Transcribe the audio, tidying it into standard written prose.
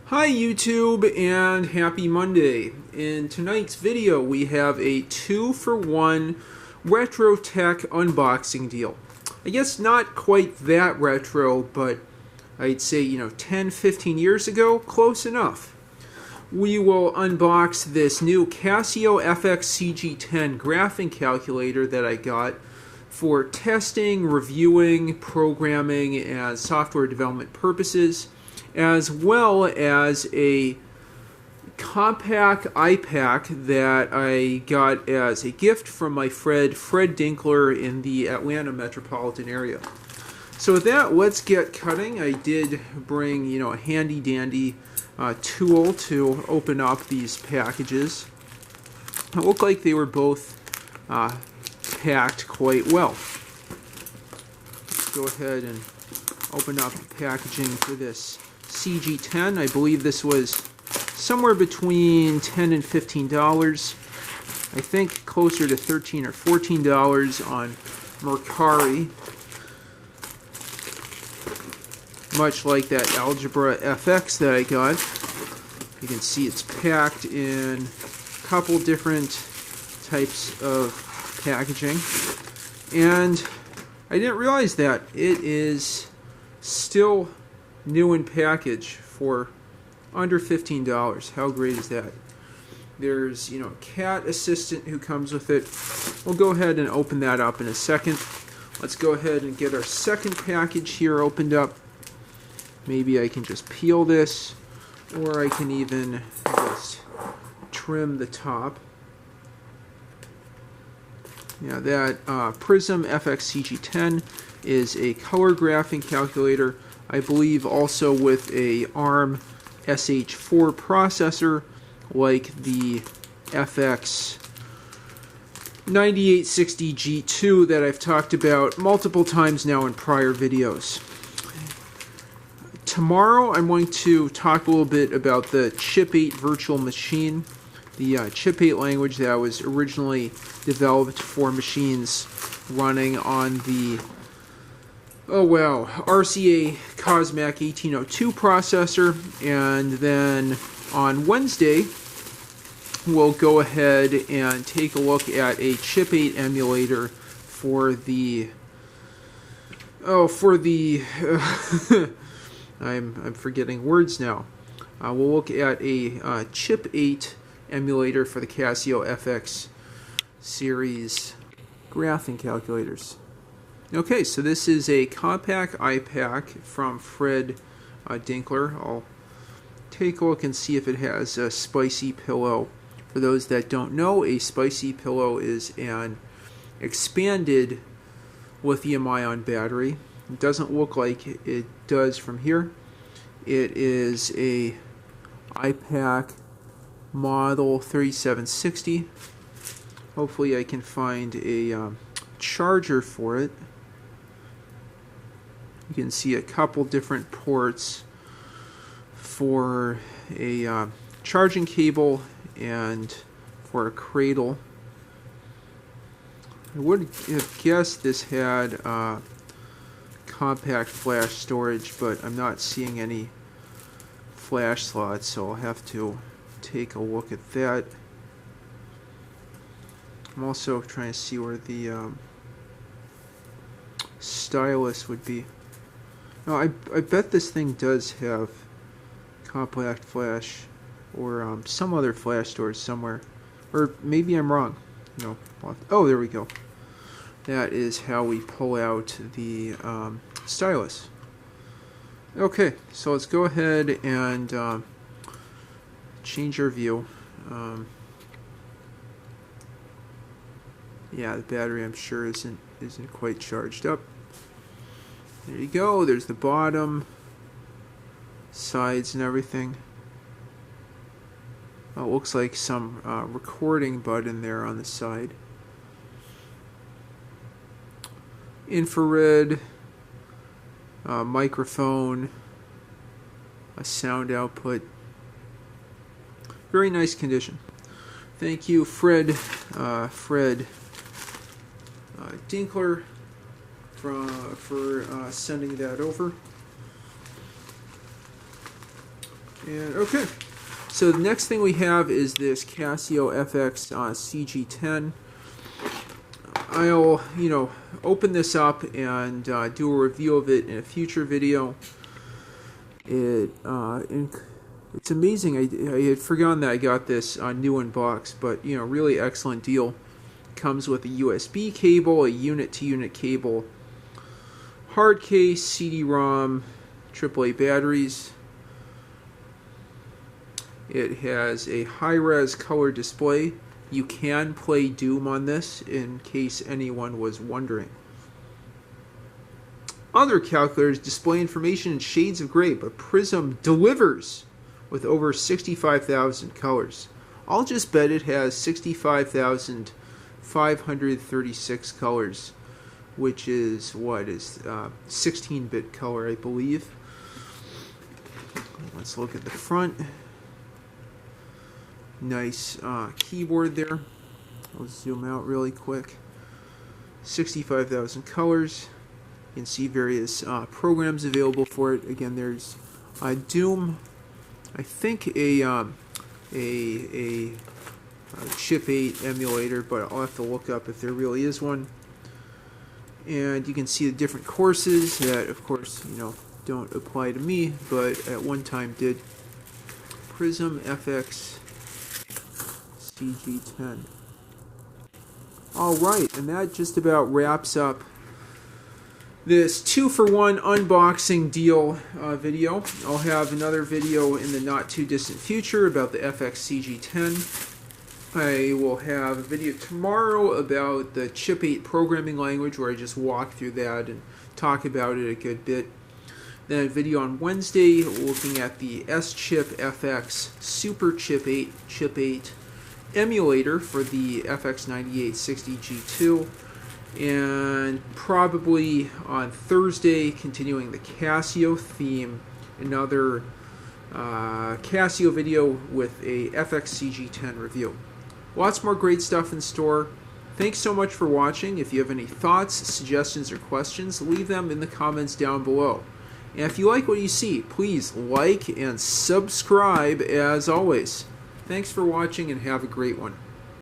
Hi YouTube and happy Monday. In tonight's video we have a 2-for-1 retro tech unboxing deal. I guess not quite that retro, but I'd say 10-15 years ago, close enough. We will unbox this new Casio FX-CG10 graphing calculator that I got for testing, reviewing, programming, and software development purposes, as well as a Compaq iPAQ that I got as a gift from my friend Fred Dinkler in the Atlanta metropolitan area. So with that, let's get cutting. I did bring a handy dandy tool to open up these packages. It looked like they were both packed quite well. Let's go ahead and open up the packaging for this CG10. I believe this was somewhere between $10 and $15. I think closer to $13 or $14 on Mercari. Much like that Algebra FX that I got. You can see it's packed in a couple different types of packaging. And I didn't realize that it is still new in package for under $15. How great is that? There's a cat assistant who comes with it. We'll go ahead and open that up in a second. Let's go ahead and get our second package here opened up. Maybe I can just peel this, or I can even just trim the top. Yeah, that Prizm FX-CG10 is a color graphing calculator, I believe also with a ARM SH4 processor like the FX9860G2 that I've talked about multiple times now in prior videos. Tomorrow I'm going to talk a little bit about the Chip 8 virtual machine, the Chip 8 language that was originally developed for machines running on the RCA Cosmac 1802 processor. And then on Wednesday we'll go ahead and take a look at a Chip 8 emulator for the I'm forgetting words now. We'll look at a Chip 8 emulator for the Casio FX series graphing calculators. Okay, so this is a Compaq iPAQ from Fred Dinkler. I'll take a look and see if it has a spicy pillow. For those that don't know, a spicy pillow is an expanded lithium-ion battery. It doesn't look like it does from here. It is a iPAQ model 3760. Hopefully I can find a charger for it. You can see a couple different ports for a charging cable and for a cradle. I would have guessed this had compact flash storage, but I'm not seeing any flash slots, so I'll have to take a look at that. I'm also trying to see where the stylus would be. No, I bet this thing does have compact flash or some other flash storage somewhere, or maybe I'm wrong. Oh, there we go. That is how we pull out the stylus. Okay, so let's go ahead and change our view. Yeah, the battery I'm sure isn't quite charged up. There you go. There's the bottom, sides, and everything. Oh, it looks like some recording button there on the side. Infrared, microphone, a sound output. Very nice condition. Thank you, Fred Dinkler, for sending that over. And okay, so the next thing we have is this Casio FX CG10. I'll, open this up and do a review of it in a future video. It's amazing. I had forgotten that I got this new in box, but really excellent deal. Comes with a USB cable, a unit-to-unit cable, hard case, CD-ROM, AAA batteries. It has a high-res color display. You can play Doom on this, in case anyone was wondering. Other calculators display information in shades of gray, but Prizm delivers with over 65,000 colors. I'll just bet it has 65,536 colors, which is 16-bit color, I believe. Let's look at the front. Nice keyboard there. I'll zoom out really quick. 65,000 colors. You can see various programs available for it. Again, there's Doom. I think a Chip 8 emulator, but I'll have to look up if there really is one. And you can see the different courses that, of course, don't apply to me, but at one time did. Prizm FX CG10. Alright, and that just about wraps up this 2-for-1 unboxing deal video. I'll have another video in the not too distant future about the FX CG10. I will have a video tomorrow about the Chip 8 programming language, where I just walk through that and talk about it a good bit. Then a video on Wednesday looking at the S-Chip FX Super Chip 8 emulator for the FX9860G2, and probably on Thursday, continuing the Casio theme, another Casio video with a FX CG10 review. Lots more great stuff in store. Thanks so much for watching. If you have any thoughts, suggestions, or questions, leave them in the comments down below. And if you like what you see, please like and subscribe as always. Thanks for watching and have a great one.